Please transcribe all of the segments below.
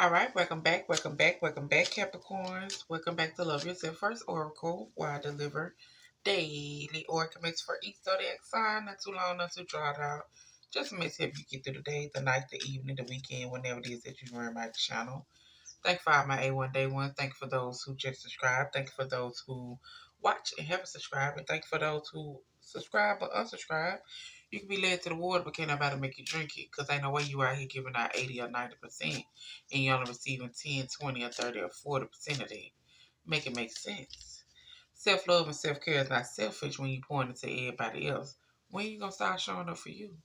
All right, welcome back, Capricorns. Welcome back to Love Yourself First Oracle, where I deliver daily oracles for each zodiac sign. Not too long, not too drawn out. Just meant to help you get through the day, the night, the evening, the weekend, whenever it is that you join my channel. Thank you for all my A1 Day One. Thank you for those who just subscribed. Thank you for those who watch and haven't subscribed. And thank you for those who subscribe but unsubscribe. You can be led to the water, but can't nobody make you drink it. Because ain't no way you out here giving out 80 or 90% and you only receiving 10, 20, or 30 or 40% of that. Make it make sense. Self-love and self-care is not selfish when you point it to everybody else. When you going to start showing up for you?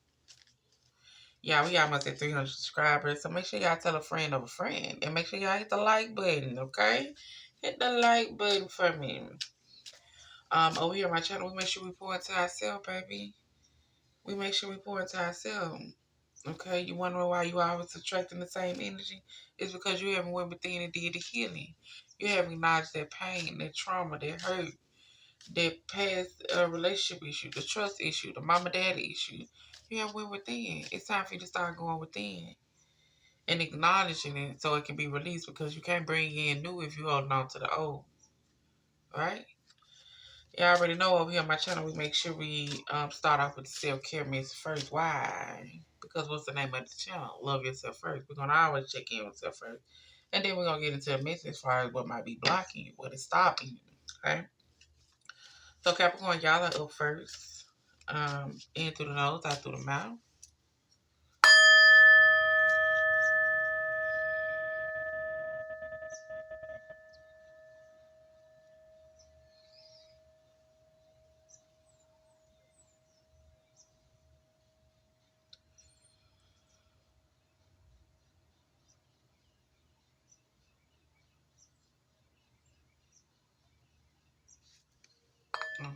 Yeah, we almost at 300 subscribers, so make sure y'all tell a friend of a friend. And make sure y'all hit the like button, okay? Hit the like button for me. Over here on my channel, we make sure we pour into ourselves, baby. We make sure we pour into ourselves. Okay? You wondering why you always attracting the same energy? It's because you haven't went within and did the healing. You haven't acknowledged that pain, that trauma, that hurt, that past relationship issue, the trust issue, the mama daddy issue. You haven't went within. It's time for you to start going within and acknowledging it so it can be released, because you can't bring in new if you're holding on to the old, right? You already know over here on my channel, we make sure we start off with the self-care message first. Why? Because what's the name of the channel? Love yourself first. We're going to always check in with yourself first. And then we're going to get into a message as far as what might be blocking you, what is stopping you, okay? So Capricorn, y'all are up first. In through the nose, out through the mouth.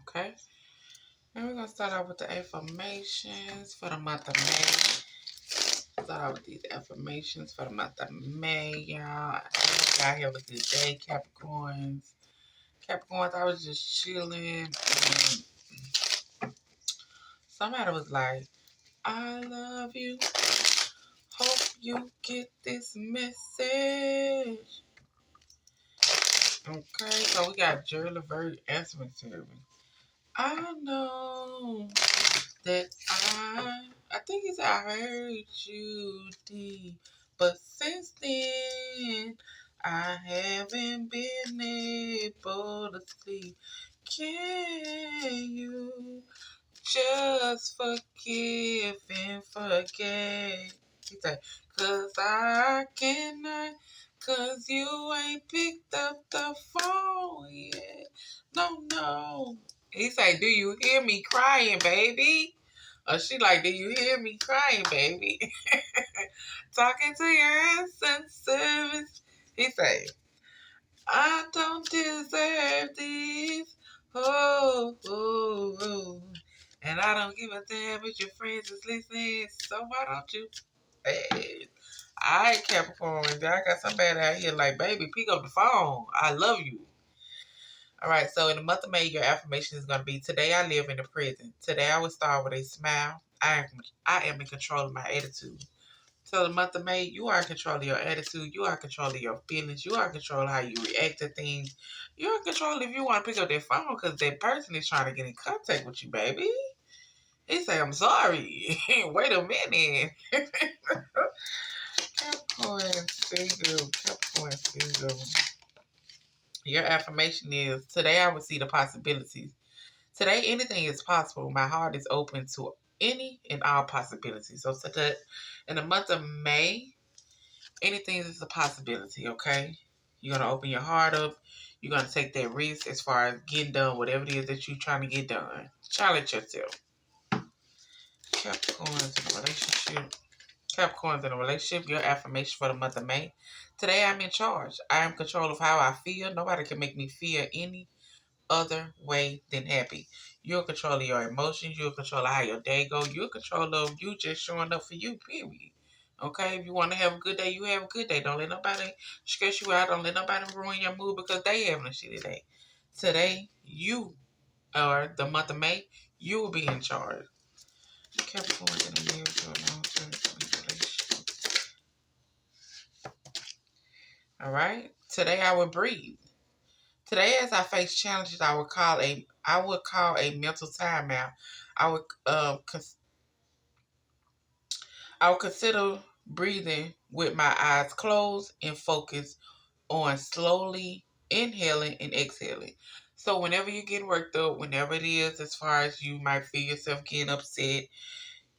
Okay. And we're going to start off with the affirmations for the month of May. Start off with these affirmations for the month of May, y'all. I hope y'all have a good day, Capricorns. Capricorns, I was just chilling, and somebody was like, I love you. Hope you get this message. Okay, so we got Jerry Levert answering service. I know that I think it's I heard you deep, but since then I haven't been able to sleep. Can you just forgive and forget? He said, 'cause I cannot, 'cause you ain't picked up the phone yet. No, no. He say, do you hear me crying, baby? Or she like, do you hear me crying, baby? Talking to your answer service. He say, I don't deserve this. Oh, oh, oh. And I don't give a damn if your friends is listening. So why don't you? Hey. Alright, Capricorn. I got somebody out here like, baby, pick up the phone. I love you. All right, so in the month of May, your affirmation is going to be, today I live in the present. Today I will start with a smile. I am in control of my attitude. So the month of May, you are in control of your attitude. You are in control of your feelings. You are in control of how you react to things. You're in control if you want to pick up that phone because that person is trying to get in contact with you, baby. He say, I'm sorry. Wait a minute. Capricorn single. Capricorn single. Your affirmation is, today I will see the possibilities. Today, anything is possible. My heart is open to any and all possibilities. So, today, in the month of May, anything is a possibility, okay? You're going to open your heart up. You're going to take that risk as far as getting done whatever it is that you're trying to get done. Challenge yourself. Capricorns in a relationship. Capricorns in a relationship, your affirmation for the month of May. Today, I'm in charge. I am in control of how I feel. Nobody can make me feel any other way than happy. You're in control of your emotions. You're in control of how your day goes. You're in control of you just showing up for you, period. Okay? If you want to have a good day, you have a good day. Don't let nobody stress you out. Don't let nobody ruin your mood because they having a shitty day. Today, you, or the month of May, you will be in charge. Capricorn in a marriage or long-term relationship. All right. Today I will breathe. Today, as I face challenges, I would call a mental timeout. I would I would consider breathing with my eyes closed and focus on slowly inhaling and exhaling. So whenever you get worked up, whenever it is, as far as you might feel yourself getting upset,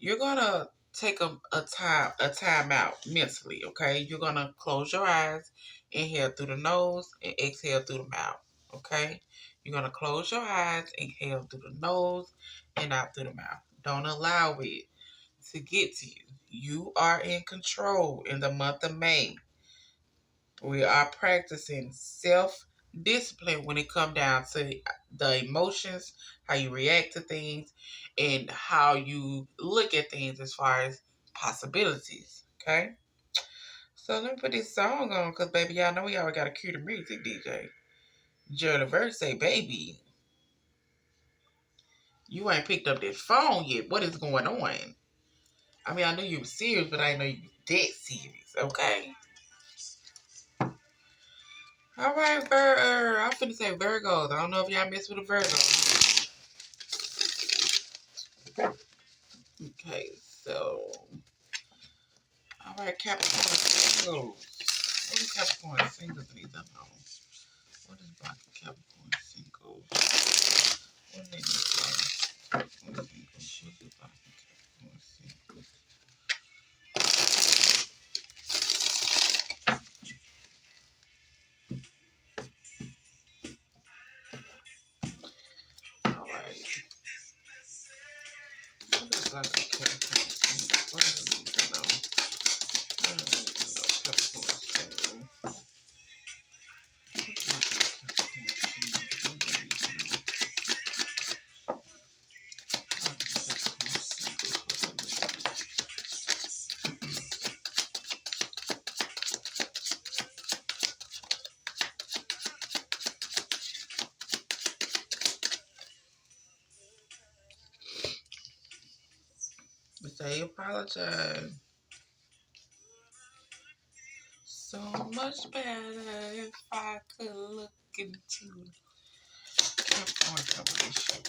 you're gonna take a time out mentally, okay? You're gonna close your eyes, inhale through the nose, and exhale through the mouth. Okay? You're gonna close your eyes, inhale through the nose, and out through the mouth. Don't allow it to get to you. You are in control in the month of May. We are practicing self-discipline when it comes down to the emotions, how you react to things, and how you look at things as far as possibilities. Okay? So let me put this song on because, baby, y'all know we always got to cue the music, DJ. Joe the verse say, baby, you ain't picked up that phone yet. What is going on? I mean, I knew you were serious, but I didn't know you were dead serious, okay? All right, I'm finna say Virgos. I don't know if y'all mess with a Virgo. Okay, so, all right, Capricorn singles. What is Capricorn singles need to know? What is blocking Capricorn singles? What do they need to know? Capricorn singles. What is blocking Capricorn singles? All right. What is blocking Capricorn singles? What do they need to know? What do they need to know? Capricorn singles. What's blocking Capricorn singles? What do they need to know? We say apologize. So much better if I could look into Capricorn combination.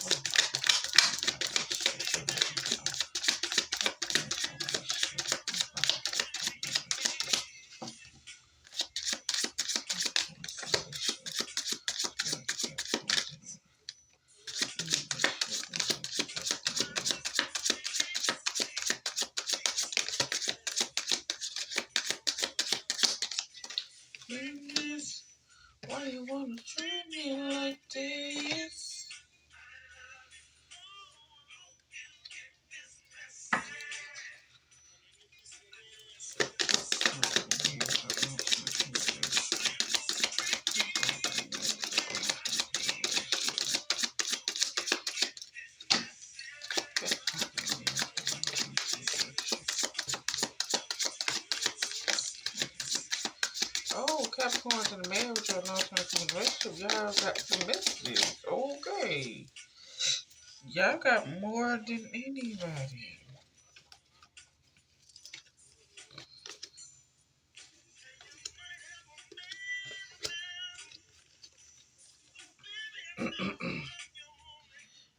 Why you wanna treat me like this? Oh, Capricorns in the marriage or long-term relationship, y'all got some messages. Okay. Y'all got more than anybody.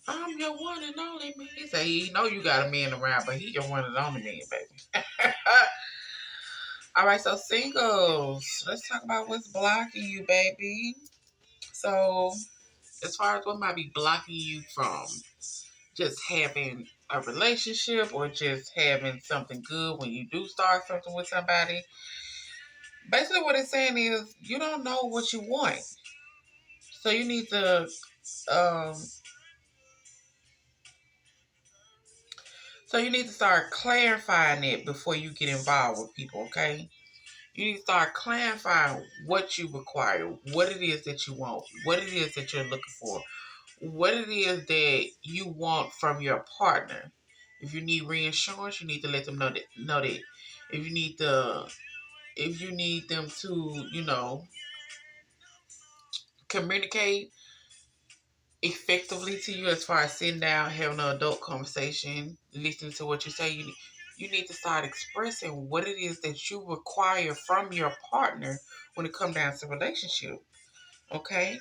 I'm your one and only man. He say he know you got a man around, but he your one and only man, baby. All right, so singles. Let's talk about what's blocking you, baby. So, as far as what might be blocking you from just having a relationship or just having something good when you do start something with somebody, basically what it's saying is you don't know what you want. So you need to um start clarifying it before you get involved with people, okay? You need to start clarifying what you require, what it is that you want, what it is that you're looking for, what it is that you want from your partner. If you need reinsurance, you need to let them know that. If you need them to, communicate effectively to you as far as sitting down, having an adult conversation, listening to what you say, You need to start expressing what it is that you require from your partner when it comes down to relationship. Okay?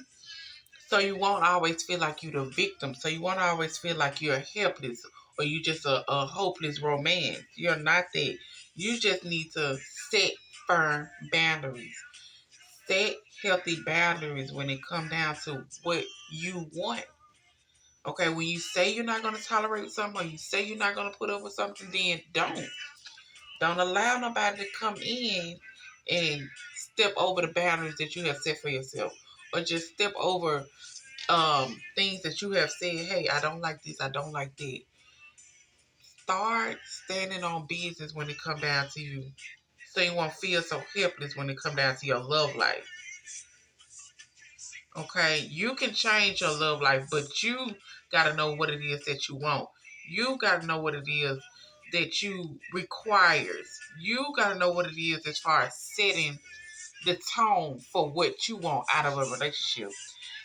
So you won't always feel like you're the victim. So you won't always feel like you're helpless or you just a hopeless romance. You're not that. You just need to set firm boundaries. Set healthy boundaries when it comes down to what you want. Okay, when you say you're not going to tolerate something or you say you're not going to put up with something, then don't. Don't allow nobody to come in and step over the boundaries that you have set for yourself. Or just step over things that you have said, hey, I don't like this, I don't like that. Start standing on business when it comes down to you. So you won't feel so helpless when it comes down to your love life. Okay, you can change your love life, but you gotta know what it is that you want. You gotta know what it is that you requires. You gotta know what it is as far as setting the tone for what you want out of a relationship.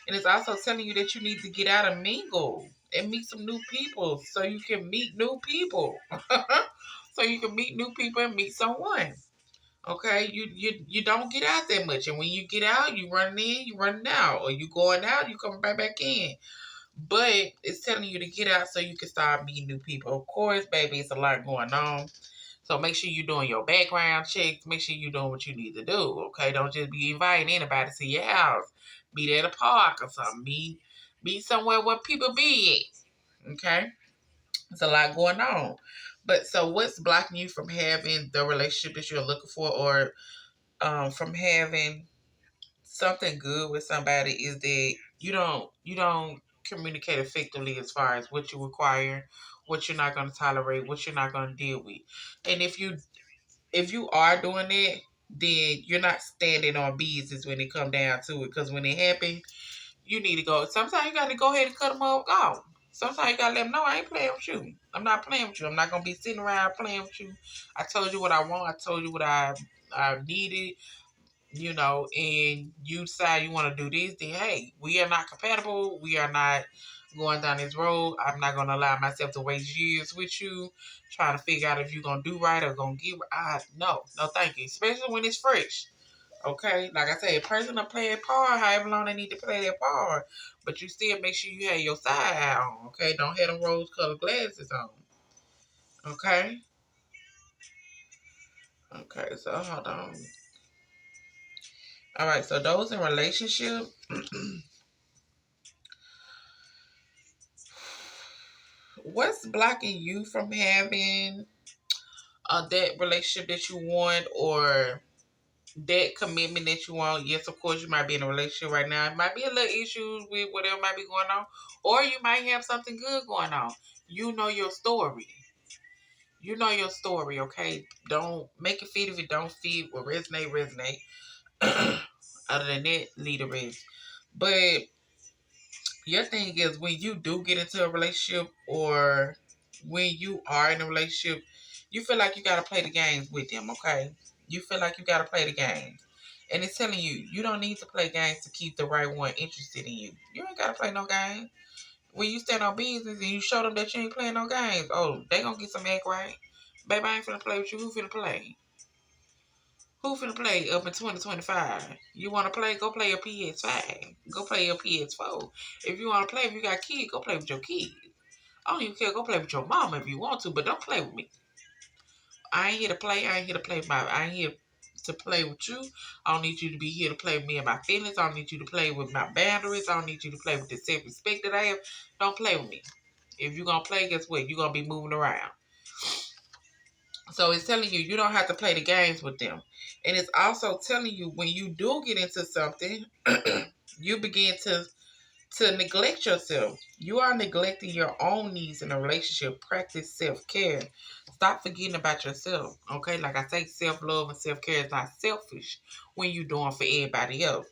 And it's also telling you that you need to get out and mingle and meet some new people so you can meet new people. So you can meet new people and meet someone. Okay, you don't get out that much, and when you get out, you running in, you running out, or you going out, you coming right back in. But it's telling you to get out so you can start meeting new people. Of course, baby, it's a lot going on. So make sure you're doing your background checks. Make sure you're doing what you need to do. Okay, don't just be inviting anybody to your house. Meet at a park or something. Meet somewhere where people be at. Okay, it's a lot going on. But so, what's blocking you from having the relationship that you're looking for, or from having something good with somebody is that you don't communicate effectively as far as what you require, what you're not going to tolerate, what you're not going to deal with. And if you are doing it, then you're not standing on business when it come down to it. Because when it happens, you need to go. Sometimes you got to go ahead and cut them off. Sometimes you got to let them know I ain't playing with you. I'm not playing with you. I'm not going to be sitting around playing with you. I told you what I want. I told you what I needed, and you decide you want to do this, then hey, we are not compatible. We are not going down this road. I'm not going to allow myself to waste years with you trying to figure out if you're going to do right or going to get right. No, thank you. Especially when it's fresh. Okay, like I said, a person to play a part, however long they need to play their part, but you still make sure you have your side eye on. Okay, don't have them rose-colored glasses on. Okay. Okay, so hold on. All right, so those in relationship. What's blocking you from having that relationship that you want, or that commitment that you want? Yes, of course, you might be in a relationship right now. It might be a little issues with whatever might be going on, or you might have something good going on. You know your story. You know your story, okay? Don't make it fit if it don't fit. Well, resonate. Other than that, leave the rest. But your thing is when you do get into a relationship, or when you are in a relationship, you feel like you gotta play the games with them, okay? You feel like you gotta play the games. And it's telling you, you don't need to play games to keep the right one interested in you. You ain't gotta play no games. When you stand on business and you show them that you ain't playing no games, oh, they gonna get some act right. Baby, I ain't finna play with you. Who finna play? Who finna play up in 2025? You want to play? Go play your PS5. Go play your PS4. If you want to play, if you got kids, go play with your kids. I don't even care. Go play with your mom if you want to, but don't play with me. I ain't here to play. I ain't here to play I ain't here to play with you. I don't need you to be here to play with me and my feelings. I don't need you to play with my boundaries. I don't need you to play with the self-respect that I have. Don't play with me. If you're going to play, guess what? You're going to be moving around. So it's telling you, you don't have to play the games with them. And it's also telling you, when you do get into something, you begin to neglect yourself. You are neglecting your own needs in a relationship. Practice self-care. Stop forgetting about yourself. Okay, like I say, self-love and self-care is not selfish when you're doing for everybody else.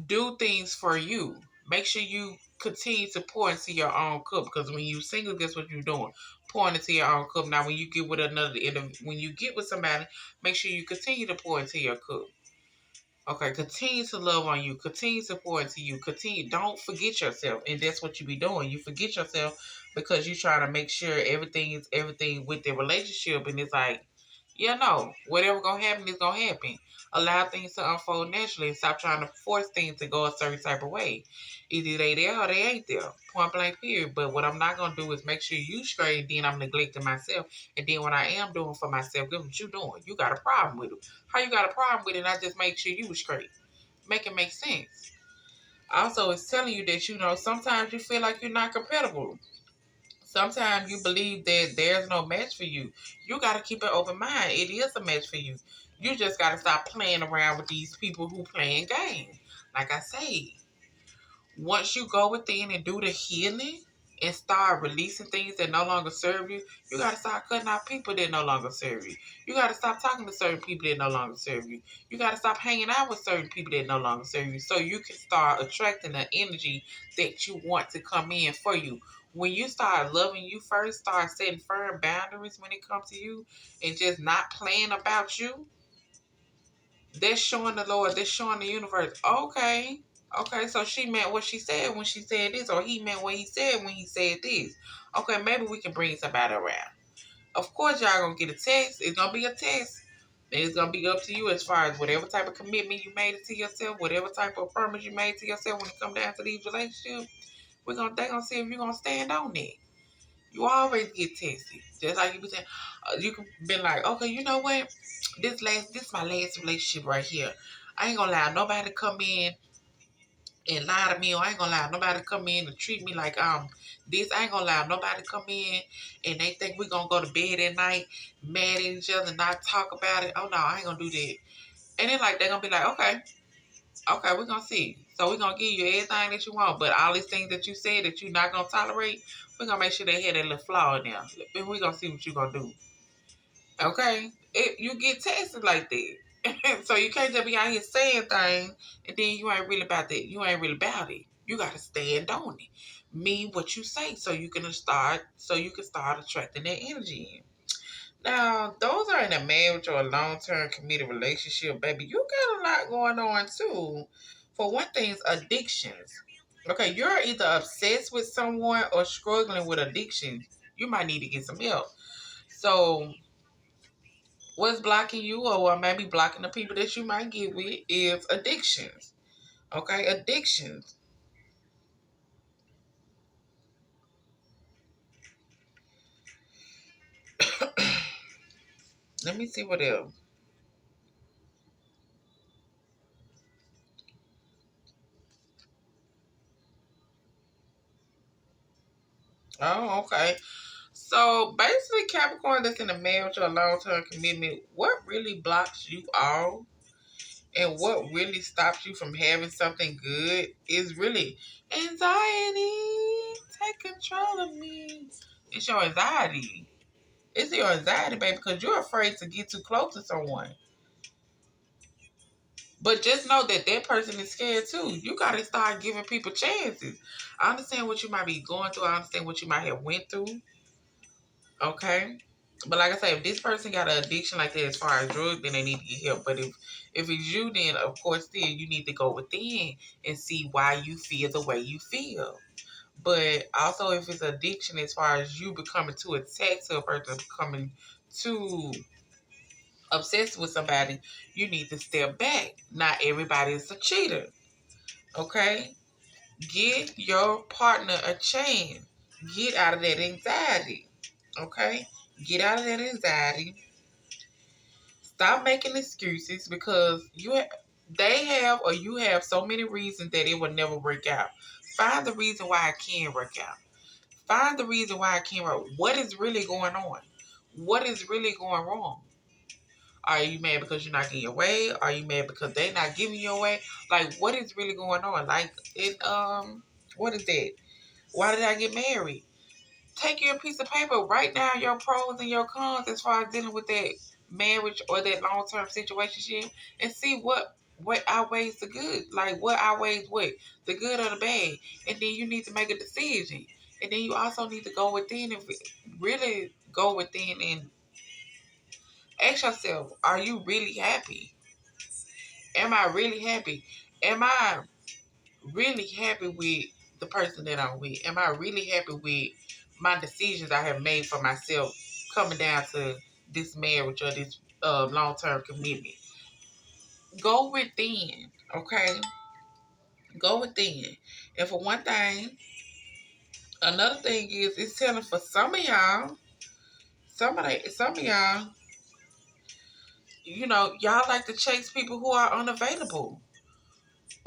Do things for you. Make sure you continue to pour into your own cup, because when you single, guess what you're doing? Pouring into your own cup. Now, when you get with when you get with somebody, make sure you continue to pour into your cup. Okay, continue to love on you. Continue to pour into you. Continue. Don't forget yourself, and that's what you be doing. You forget yourself because you're trying to make sure everything is everything with the relationship, and it's like, yeah, no, whatever gonna happen is gonna happen. Allow things to unfold naturally and stop trying to force things to go a certain type of way. Either they there or they ain't there. Point blank period. But what I'm not gonna do is make sure you straight, then I'm neglecting myself. And then what I am doing for myself, guess what you doing? You got a problem with it. How you got a problem with it and I just make sure you was straight? Make it make sense. Also, it's telling you that, sometimes you feel like you're not compatible. Sometimes you believe that there's no match for you. You got to keep an open mind. It is a match for you. You just got to stop playing around with these people who playing games. Like I say, once you go within and do the healing and start releasing things that no longer serve you, you got to start cutting out people that no longer serve you. You got to stop talking to certain people that no longer serve you. You got to stop hanging out with certain people that no longer serve you, so you can start attracting the energy that you want to come in for you. When you start loving you first, start setting firm boundaries when it comes to you and just not playing about you, they're showing the Lord, they're showing the universe, okay, okay, so she meant what she said when she said this, or he meant what he said when he said this. Okay, maybe we can bring somebody around. Of course, y'all gonna get a test. It's gonna be a test. And it's gonna be up to you as far as whatever type of commitment you made it to yourself, whatever type of promise you made to yourself when it come down to these relationships. They gonna see if you're gonna stand on it. You always get tested. Just like you be saying, you can be like, okay, you know what? This is my last relationship right here. I ain't gonna allow nobody to come in and lie to me, or I ain't gonna allow nobody to come in and treat me like this. I ain't gonna allow nobody to come in and they think we gonna go to bed at night mad at each other and not talk about it. Oh no, I ain't gonna do that. And then they're gonna be like, okay, okay, we're gonna see. So we're gonna give you everything that you want, but all these things that you said that you're not gonna tolerate, we're gonna make sure they had that little flaw in there. And we're gonna see what you're gonna do. Okay? You get tested like that. So you can't just be out here saying things and then you ain't really about that. You ain't really about it. You gotta stand on it. Mean what you say so you can start attracting that energy in. Now, those are in a marriage or a long-term committed relationship, baby. You got a lot going on too. For one thing, addictions. Okay, you're either obsessed with someone or struggling with addictions. You might need to get some help. So, what's blocking you, or what may be blocking the people that you might get with, is addictions. Okay, addictions. Let me see what else. Oh, okay. So basically, Capricorn that's in a marriage or a long-term commitment, what really blocks you off and what really stops you from having something good is really anxiety. Take control of me. It's your anxiety. It's your anxiety, baby, because you're afraid to get too close to someone. But just know that that person is scared too. You got to start giving people chances. I understand what you might be going through. I understand what you might have went through. Okay. But like I say, if this person got an addiction like that as far as drugs, then they need to get help. But if it's you, then of course still you need to go within and see why you feel the way you feel. But also if it's addiction as far as you becoming too attached to a person, becoming too obsessed with somebody, you need to step back. Not everybody is a cheater. Okay? Give your partner a chance. Get out of that anxiety. Okay? Get out of that anxiety. Stop making excuses because they have or you have so many reasons that it will never work out. Find the reason why it can work out. Find the reason why it can't work. What is really going on? What is really going wrong? Are you mad because you're not getting your way? Are you mad because they're not giving you your way? Like, what is really going on? Like, what is that? Why did I get married? Take your piece of paper, write down your pros and your cons as far as dealing with that marriage or that long term situation, and see what outweighs the good. Like, what outweighs what? The good or the bad. And then you need to make a decision. And then you also need to go within and really go within and ask yourself, are you really happy? Am I really happy? Am I really happy with the person that I'm with? Am I really happy with my decisions I have made for myself coming down to this marriage or this long-term commitment. Go within, okay? Go within. And for one thing, another thing is it's telling for some of y'all, some of y'all, y'all like to chase people who are unavailable.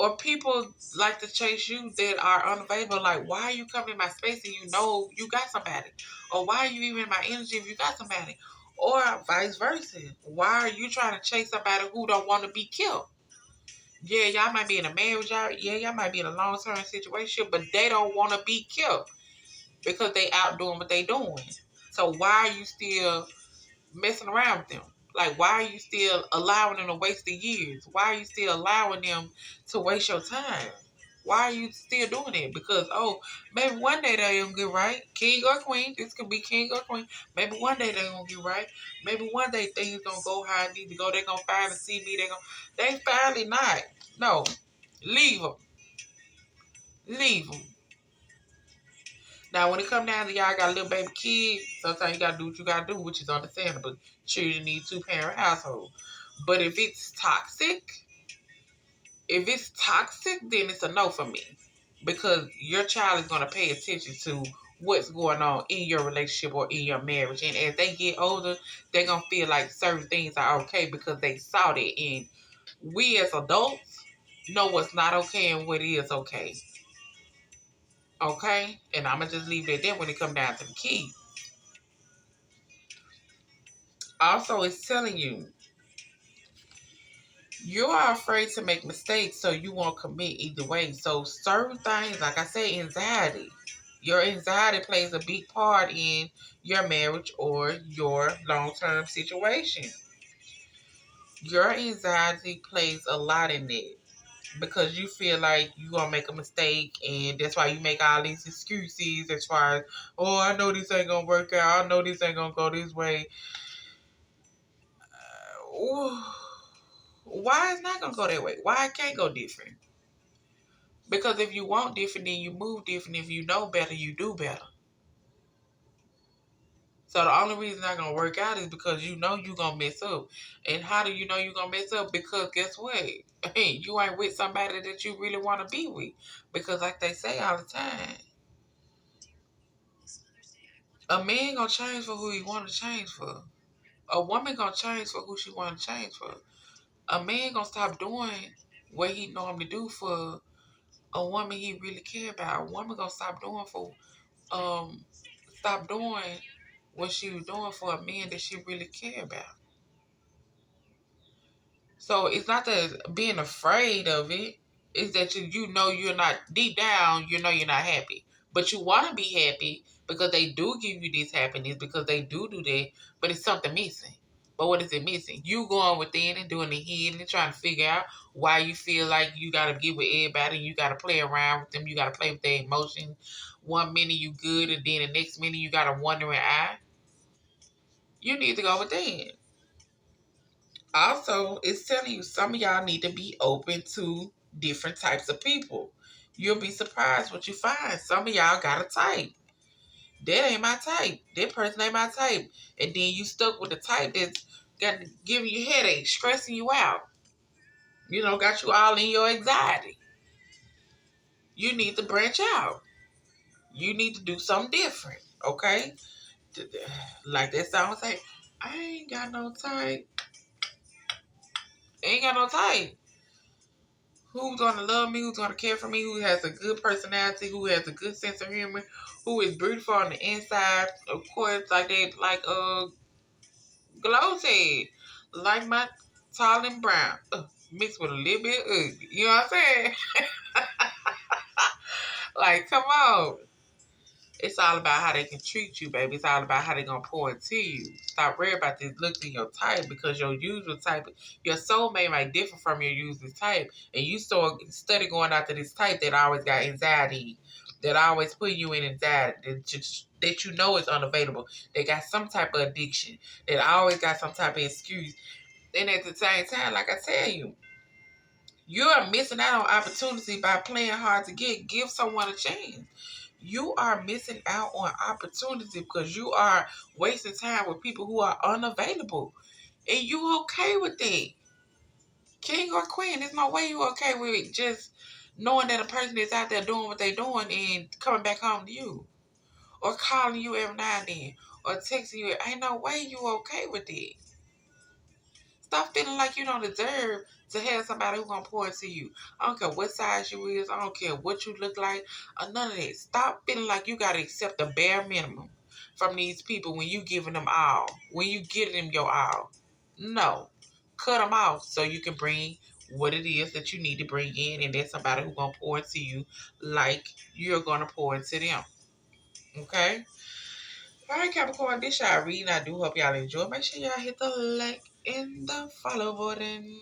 Or people like to chase you that are unavailable. Like, why are you coming in my space and you know you got somebody? Or why are you even in my energy if you got somebody? Or vice versa. Why are you trying to chase somebody who don't want to be killed? Yeah, y'all might be in a marriage, y'all might be in a long-term situation, but they don't want to be killed because they out doing what they doing. So why are you still messing around with them? Like, why are you still allowing them to waste the years? Why are you still allowing them to waste your time? Why are you still doing it? Because, maybe one day they gonna get right. King or queen. This could be king or queen. Maybe one day they gonna get right. Maybe one day things gonna go how it need to go. They gonna finally see me. They finally not. No. Leave them. Leave them. Now, when it come down to y'all got a little baby kid, sometimes you gotta do what you gotta do, which is understandable. Children need 2-parent household. But if it's toxic, then it's a no for me. Because your child is gonna pay attention to what's going on in your relationship or in your marriage. And as they get older, they're gonna feel like certain things are okay because they saw that. And we as adults know what's not okay and what is okay. Okay? And I'm gonna just leave it there when it come down to the key. Also, it's telling you are afraid to make mistakes, so you won't commit either way. So certain things, like I say, anxiety. Your anxiety plays a big part in your marriage or your long-term situation. Your anxiety plays a lot in it because you feel like you're going to make a mistake, and that's why you make all these excuses as far as, oh, I know this ain't going to work out. I know this ain't going to go this way. Why it's not going to go that way? Why it can't go different? Because if you want different, then you move different. If you know better, you do better. So the only reason it's not gonna work out is because you know you're gonna mess up. And how do you know you're gonna mess up? Because guess what? You ain't with somebody that you really want to be with. Because like they say all the time, a man gonna change for who he want to change for. A woman gonna change for who she want to change for. A man gonna stop doing what he normally do for a woman he really care about. A woman gonna um stop doing what she was doing for a man that she really care about. So it's not that being afraid of it. It's that you know you're not deep down. You know you're not happy, but you want to be happy because they do give you this happiness because they do that. But it's something missing. But what is it missing? You going within and doing the healing and trying to figure out why you feel like you gotta get with everybody. You gotta play around with them. You gotta play with their emotions. One minute you good, and then the next minute you got a wandering eye. You need to go within. Also, it's telling you some of y'all need to be open to different types of people. You'll be surprised what you find. Some of y'all got a type. That ain't my type. That person ain't my type. And then you stuck with the type that's got giving you headaches, stressing you out. Got you all in your anxiety. You need to branch out. You need to do something different. Okay? Like that song say, I ain't got no type. Ain't got no type. Who's gonna love me, who's gonna care for me, who has a good personality, who has a good sense of humor, who is beautiful on the inside, of course, like Glow said, like my tall and brown, mixed with a little bit ugly. You know what I'm saying? Like, come on. It's all about how they can treat you, baby. It's all about how they gonna pour into you. Stop worrying about this look in your type because your usual type, your soulmate might differ from your usual type, and you study going after this type that always got anxiety, that always put you in anxiety, that you know is unavailable. They got some type of addiction. That always got some type of excuse. And at the same time, like I tell you, you're missing out on opportunity by playing hard to get. Give someone a chance. You are missing out on opportunity because you are wasting time with people who are unavailable. And you okay with that. King or queen, there's no way you okay with just knowing that a person is out there doing what they're doing and coming back home to you. Or calling you every now and then. Or texting you. Ain't no way you okay with it. Stop feeling like you don't deserve to have somebody who's gonna pour into you. I don't care what size you is. I don't care what you look like. Or none of that. Stop feeling like you gotta accept the bare minimum from these people when you giving them all. When you giving them your all. No. Cut them off so you can bring what it is that you need to bring in, and there's somebody who's gonna pour into you like you're gonna pour into them. Okay? Alright, Capricorn, this y'all reading. I do hope y'all enjoy. Make sure y'all hit the like and the follow button.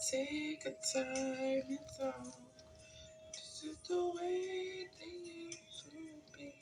Take a time and talk. This is the way things should be.